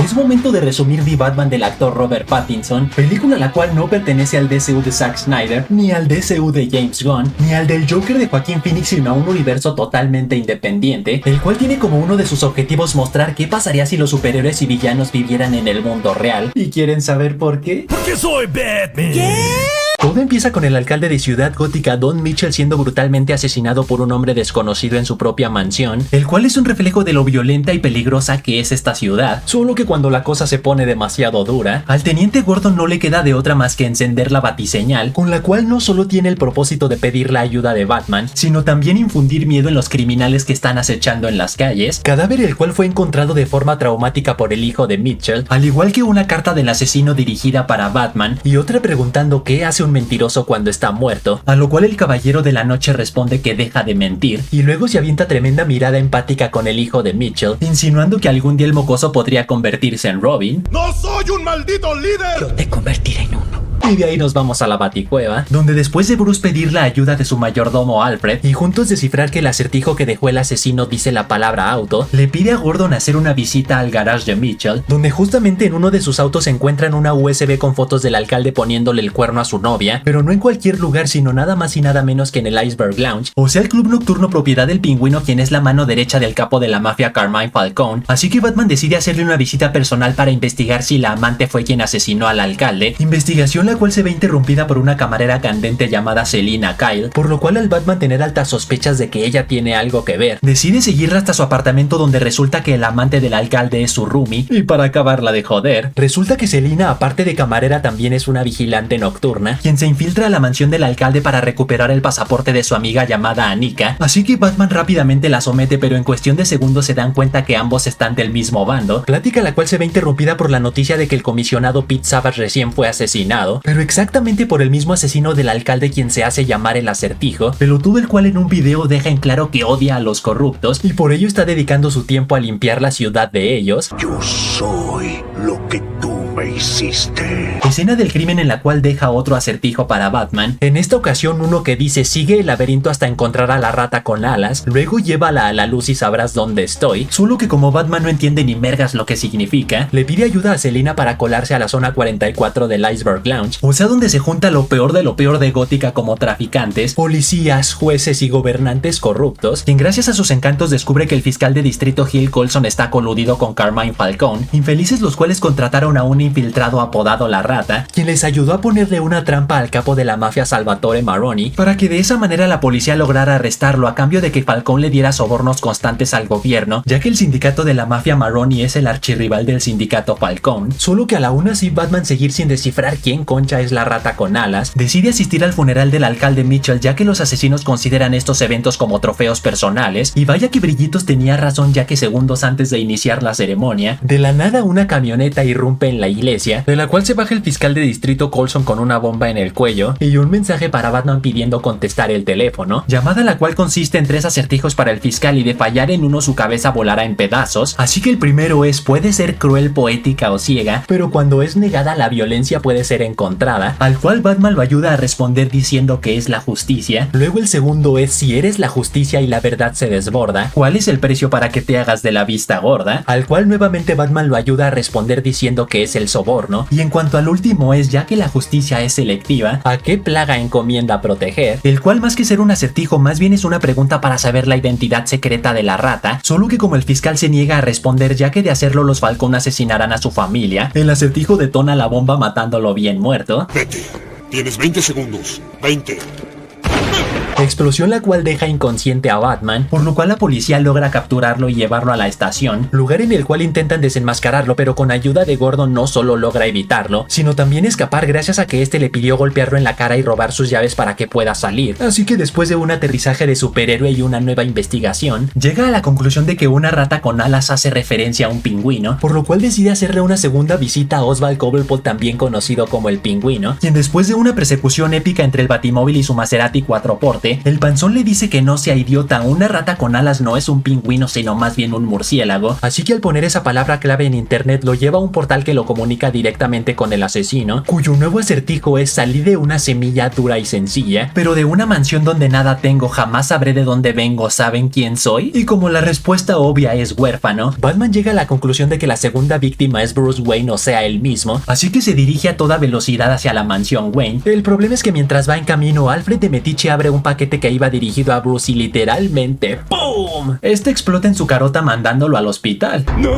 Es momento de resumir The Batman del actor Robert Pattinson, película la cual no pertenece al DCU de Zack Snyder, ni al DCU de James Gunn, ni al del Joker de Joaquin Phoenix, sino a un universo totalmente independiente, el cual tiene como uno de sus objetivos mostrar qué pasaría si los superhéroes y villanos vivieran en el mundo real. ¿Y quieren saber por qué? Porque soy Batman. ¿Qué? Todo empieza con el alcalde de Ciudad Gótica, Don Mitchell, siendo brutalmente asesinado por un hombre desconocido en su propia mansión, el cual es un reflejo de lo violenta y peligrosa que es esta ciudad. Solo que cuando la cosa se pone demasiado dura, al teniente Gordon no le queda de otra más que encender la batiseñal, con la cual no solo tiene el propósito de pedir la ayuda de Batman, sino también infundir miedo en los criminales que están acechando en las calles, cadáver el cual fue encontrado de forma traumática por el hijo de Mitchell, al igual que una carta del asesino dirigida para Batman y otra preguntando qué hace un mentiroso cuando está muerto, a lo cual el caballero de la noche responde que deja de mentir, y luego se avienta tremenda mirada empática con el hijo de Mitchell, insinuando que algún día el mocoso podría convertirse en Robin. ¡No soy un maldito líder! Yo te convertiré en uno. Y de ahí nos vamos a la Baticueva, donde después de Bruce pedir la ayuda de su mayordomo Alfred y juntos descifrar que el acertijo que dejó el asesino dice la palabra auto, le pide a Gordon hacer una visita al garage de Mitchell, donde justamente en uno de sus autos se encuentran una USB con fotos del alcalde poniéndole el cuerno a su novia, pero no en cualquier lugar, sino nada más y nada menos que en el Iceberg Lounge, o sea el club nocturno propiedad del Pingüino, quien es la mano derecha del capo de la mafia Carmine Falcone. Así que Batman decide hacerle una visita personal para investigar si la amante fue quien asesinó al alcalde, investigación la cual se ve interrumpida por una camarera candente llamada Selina Kyle, por lo cual al Batman tener altas sospechas de que ella tiene algo que ver, decide seguirla hasta su apartamento, donde resulta que el amante del alcalde es su roomie, y para acabarla de joder, resulta que Selina, aparte de camarera, también es una vigilante nocturna, quien se infiltra a la mansión del alcalde para recuperar el pasaporte de su amiga llamada Anika, así que Batman rápidamente la somete, pero en cuestión de segundos se dan cuenta que ambos están del mismo bando, plática la cual se ve interrumpida por la noticia de que el comisionado Pete Savage recién fue asesinado, pero exactamente por el mismo asesino del alcalde, quien se hace llamar el Acertijo, pelotudo el cual en un video deja en claro que odia a los corruptos y por ello está dedicando su tiempo a limpiar la ciudad de ellos. Yo soy lo que tú me hiciste. Escena del crimen en la cual deja otro acertijo para Batman, en esta ocasión uno que dice sigue el laberinto hasta encontrar a la rata con alas, luego llévala a la luz y sabrás dónde estoy, solo que como Batman no entiende ni mergas lo que significa, le pide ayuda a Selina para colarse a la zona 44 del Iceberg Lounge, o sea donde se junta lo peor de Gótica, como traficantes, policías, jueces y gobernantes corruptos, quien gracias a sus encantos descubre que el fiscal de distrito Hill Coulson está coludido con Carmine Falcone, infelices los cuales contrataron a un infiltrado apodado La Rata, quien les ayudó a ponerle una trampa al capo de la mafia Salvatore Maroni, para que de esa manera la policía lograra arrestarlo a cambio de que Falcone le diera sobornos constantes al gobierno, ya que el sindicato de la mafia Maroni es el archirrival del sindicato Falcone, solo que a la una así Batman seguir sin descifrar quién concha es la rata con alas, decide asistir al funeral del alcalde Mitchell, ya que los asesinos consideran estos eventos como trofeos personales, y vaya que Brillitos tenía razón, ya que segundos antes de iniciar la ceremonia, de la nada una camioneta irrumpe en la iglesia, de la cual se baja el fiscal de distrito Coulson con una bomba en el cuello y un mensaje para Batman pidiendo contestar el teléfono, llamada la cual consiste en 3 acertijos para el fiscal y de fallar en uno su cabeza volará en pedazos, así que el primero es puede ser cruel, poética o ciega, pero cuando es negada la violencia puede ser encontrada, al cual Batman lo ayuda a responder diciendo que es la justicia. Luego el segundo es si eres la justicia y la verdad se desborda, ¿cuál es el precio para que te hagas de la vista gorda? Al cual nuevamente Batman lo ayuda a responder diciendo que es el soborno. Y en cuanto al último es ya que la justicia es selectiva, ¿a qué plaga encomienda proteger? El cual más que ser un acertijo más bien es una pregunta para saber la identidad secreta de la rata, solo que como el fiscal se niega a responder ya que de hacerlo los Falcone asesinarán a su familia, el acertijo detona la bomba matándolo bien muerto. Vete. Tienes 20 segundos. 20. Explosión la cual deja inconsciente a Batman, por lo cual la policía logra capturarlo y llevarlo a la estación, lugar en el cual intentan desenmascararlo, pero con ayuda de Gordon no solo logra evitarlo, sino también escapar gracias a que este le pidió golpearlo en la cara y robar sus llaves para que pueda salir. Así que después de un aterrizaje de superhéroe y una nueva investigación, llega a la conclusión de que una rata con alas hace referencia a un pingüino, por lo cual decide hacerle una segunda visita a Oswald Cobblepot, también conocido como el Pingüino, quien después de una persecución épica entre el Batimóvil y su Maserati 4x, ataque, el panzón le dice que no sea idiota, una rata con alas no es un pingüino sino más bien un murciélago, así que al poner esa palabra clave en internet lo lleva a un portal que lo comunica directamente con el asesino, cuyo nuevo acertijo es: salí de una semilla dura y sencilla, pero de una mansión donde nada tengo, jamás sabré de dónde vengo, ¿saben quién soy? Y como la respuesta obvia es huérfano, Batman llega a la conclusión de que la segunda víctima es Bruce Wayne, o sea él mismo, así que se dirige a toda velocidad hacia la mansión Wayne. El problema es que mientras va en camino, Alfred de Metiche abre un paquete que iba dirigido a Bruce y literalmente ¡pum! Este explota en su carota mandándolo al hospital. No.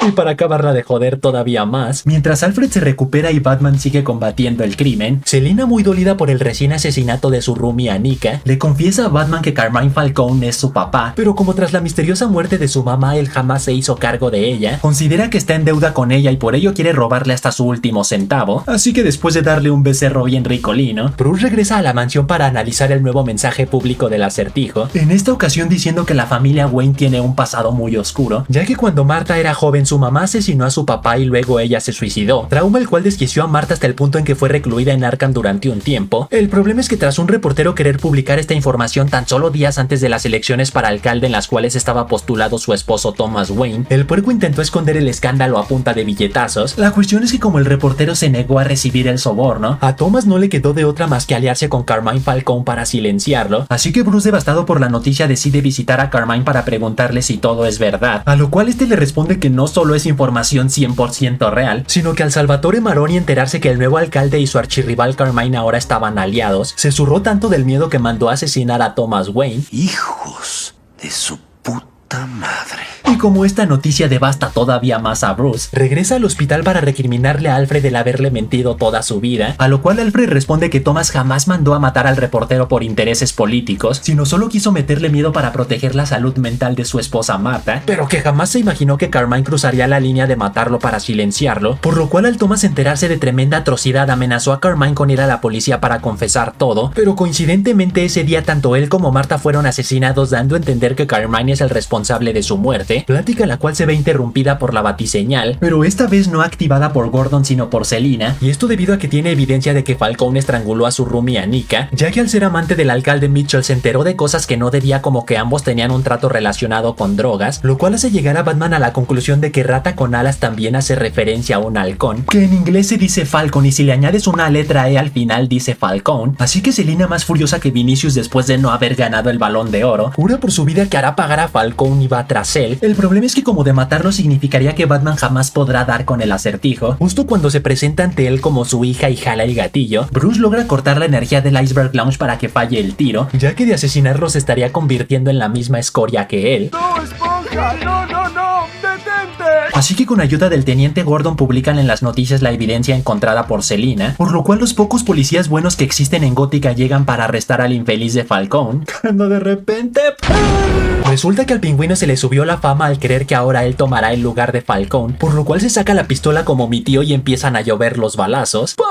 Y para acabarla de joder todavía más, mientras Alfred se recupera y Batman sigue combatiendo el crimen, Selina, muy dolida por el recién asesinato de su roomie Anika, le confiesa a Batman que Carmine Falcone es su papá, pero como tras la misteriosa muerte de su mamá él jamás se hizo cargo de ella, considera que está en deuda con ella y por ello quiere robarle hasta su último centavo, así que después de darle un becerro bien ricolino, Bruce regresa a la mansión para analizar el nuevo mensaje público del acertijo, en esta ocasión diciendo que la familia Wayne tiene un pasado muy oscuro, ya que cuando Martha era joven su mamá asesinó a su papá y luego ella se suicidó, trauma el cual desquició a Martha hasta el punto en que fue recluida en Arkham durante un tiempo. El problema es que tras un reportero querer publicar esta información tan solo días antes de las elecciones para alcalde en las cuales estaba postulado su esposo Thomas Wayne, el puerco intentó esconder el escándalo a punta de billetazos. La cuestión es que como el reportero se negó a recibir el soborno, a Thomas no le quedó de otra más que aliarse con Carmine Falcone para silenciarlo, así que Bruce, devastado por la noticia, decide visitar a Carmine para preguntarle si todo es verdad, a lo cual este le responde que no solo es información 100% real, sino que al Salvatore Maroni enterarse que el nuevo alcalde y su archirrival Carmine ahora estaban aliados, se zurró tanto del miedo que mandó a asesinar a Thomas Wayne. Hijos de su puta madre. Y como esta noticia devasta todavía más a Bruce, regresa al hospital para recriminarle a Alfred el haberle mentido toda su vida, a lo cual Alfred responde que Thomas jamás mandó a matar al reportero por intereses políticos, sino solo quiso meterle miedo para proteger la salud mental de su esposa Martha, pero que jamás se imaginó que Carmine cruzaría la línea de matarlo para silenciarlo, por lo cual al Thomas enterarse de tremenda atrocidad amenazó a Carmine con ir a la policía para confesar todo, pero coincidentemente ese día tanto él como Martha fueron asesinados, dando a entender que Carmine es el responsable de su muerte, plática la cual se ve interrumpida por la batiseñal, pero esta vez no activada por Gordon sino por Selina, y esto debido a que tiene evidencia de que Falcone estranguló a su roomie Anika, ya que al ser amante del alcalde Mitchell se enteró de cosas que no debía, como que ambos tenían un trato relacionado con drogas, lo cual hace llegar a Batman a la conclusión de que rata con alas también hace referencia a un halcón, que en inglés se dice Falcon y si le añades una letra E al final dice Falcone, así que Selina, más furiosa que Vinicius después de no haber ganado el Balón de Oro, jura por su vida que hará pagar a Falcone y va tras él. El problema es que como de matarlo significaría que Batman jamás podrá dar con el acertijo, justo cuando se presenta ante él como su hija y jala el gatillo, Bruce logra cortar la energía del Iceberg Lounge para que falle el tiro, ya que de asesinarlo se estaría convirtiendo en la misma escoria que él. ¡No, esponja! ¡No! ¡Detente! Así que con ayuda del teniente Gordon publican en las noticias la evidencia encontrada por Selina, por lo cual los pocos policías buenos que existen en Gótica llegan para arrestar al infeliz de Falcone, cuando de repente resulta que al pingüino se le subió la fama al creer que ahora él tomará el lugar de Falcone, por lo cual se saca la pistola como mi tío y empiezan a llover los balazos. ¡Pum!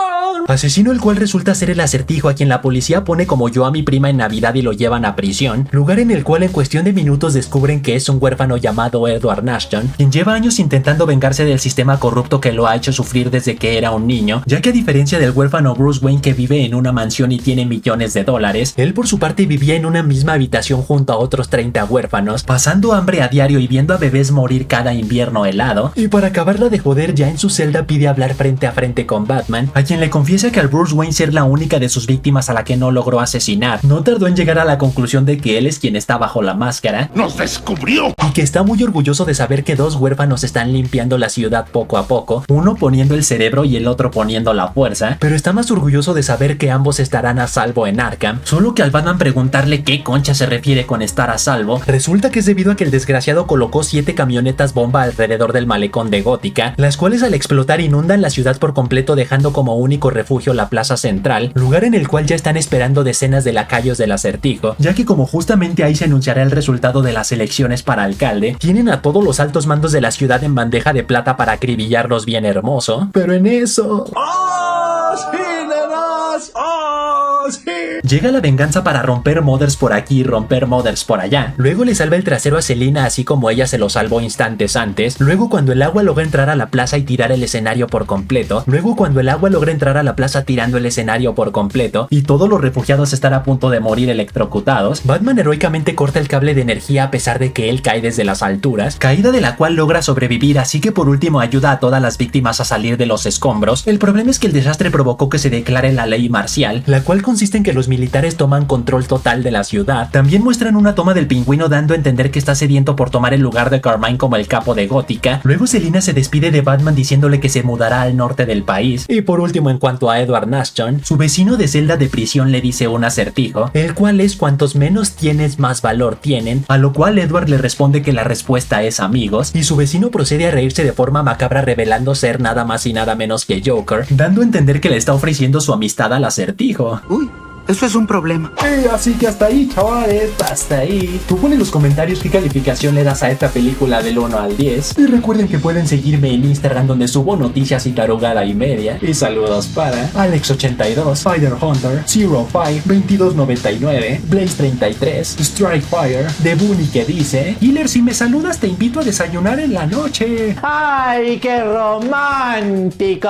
Asesino el cual resulta ser el acertijo a quien la policía pone como yo a mi prima en Navidad y lo llevan a prisión, lugar en el cual en cuestión de minutos descubren que es un huérfano llamado Edward Nashton, quien lleva años intentando vengarse del sistema corrupto que lo ha hecho sufrir desde que era un niño, ya que a diferencia del huérfano Bruce Wayne que vive en una mansión y tiene millones de dólares, él por su parte vivía en una misma habitación junto a otros 30 huérfanos, pasando hambre a diario y viendo a bebés morir cada invierno helado, y para acabarla de joder ya en su celda pide hablar frente a frente con Batman, a quien le confiesa que al Bruce Wayne ser la única de sus víctimas a la que no logró asesinar, no tardó en llegar a la conclusión de que él es quien está bajo la máscara, ¡Nos descubrió! y que está muy orgulloso de saber que dos huérfanos están limpiando la ciudad poco a poco, uno poniendo el cerebro y el otro poniendo la fuerza, pero está más orgulloso de saber que ambos estarán a salvo en Arkham, solo que al Batman preguntarle qué concha se refiere con estar a salvo, resulta que es debido a que el desgraciado colocó 7 camionetas bomba alrededor del malecón de Gótica, las cuales al explotar inundan la ciudad por completo, dejando como único refugio la plaza central, lugar en el cual ya están esperando decenas de lacayos del acertijo, ya que como justamente ahí se anunciará el resultado de las elecciones para alcalde, tienen a todos los altos mandos de la ciudad en bandeja de plata para acribillarlos bien hermoso, pero en eso... ¡Oh, sí, nenas! ¡Oh, sí! Llega la venganza para romper mothers por aquí y romper mothers por allá. Luego le salva el trasero a Selina así como ella se lo salvó instantes antes. Luego cuando el agua logra entrar a la plaza y tirar el escenario por completo. Luego cuando el agua logra entrar a la plaza tirando el escenario por completo y todos los refugiados están a punto de morir electrocutados, Batman heroicamente corta el cable de energía a pesar de que él cae desde las alturas, caída de la cual logra sobrevivir, así que por último ayuda a todas las víctimas a salir de los escombros. El problema es que el desastre provocó que se declare la ley marcial, la cual consiste en que los militares toman control total de la ciudad. También muestran una toma del Pingüino dando a entender que está sediento por tomar el lugar de Carmine como el capo de Gótica. Luego Selina se despide de Batman diciéndole que se mudará al norte del país. Y por último, en cuanto a Edward Nashton, su vecino de celda de prisión le dice un acertijo, el cual es cuantos menos tienes más valor tienen, a lo cual Edward le responde que la respuesta es amigos, y su vecino procede a reírse de forma macabra revelando ser nada más y nada menos que Joker, dando a entender que le está ofreciendo su amistad al acertijo. Uy, eso es un problema. Así que hasta ahí, chavales, hasta ahí. Tú pon en los comentarios qué calificación le das a esta película del 1 al 10. Y recuerden que pueden seguirme en Instagram donde subo noticias y tarugada y media. Y saludos para Alex82, Spider Hunter, 05, 2299, Blaze33, Strikefire, The Bunny que dice, Killer, si me saludas te invito a desayunar en la noche. ¡Ay, qué romántico!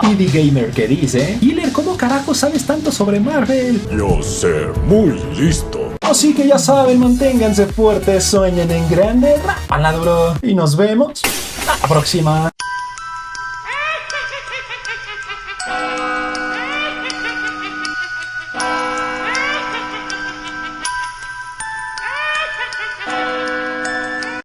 Y The Gamer que dice, Killer, ¿cómo carajo sabes tanto sobre Marvel? Yo sé muy listo. Así que ya saben, manténganse fuertes, sueñen en grande, rápanla duro. Y nos vemos a la próxima.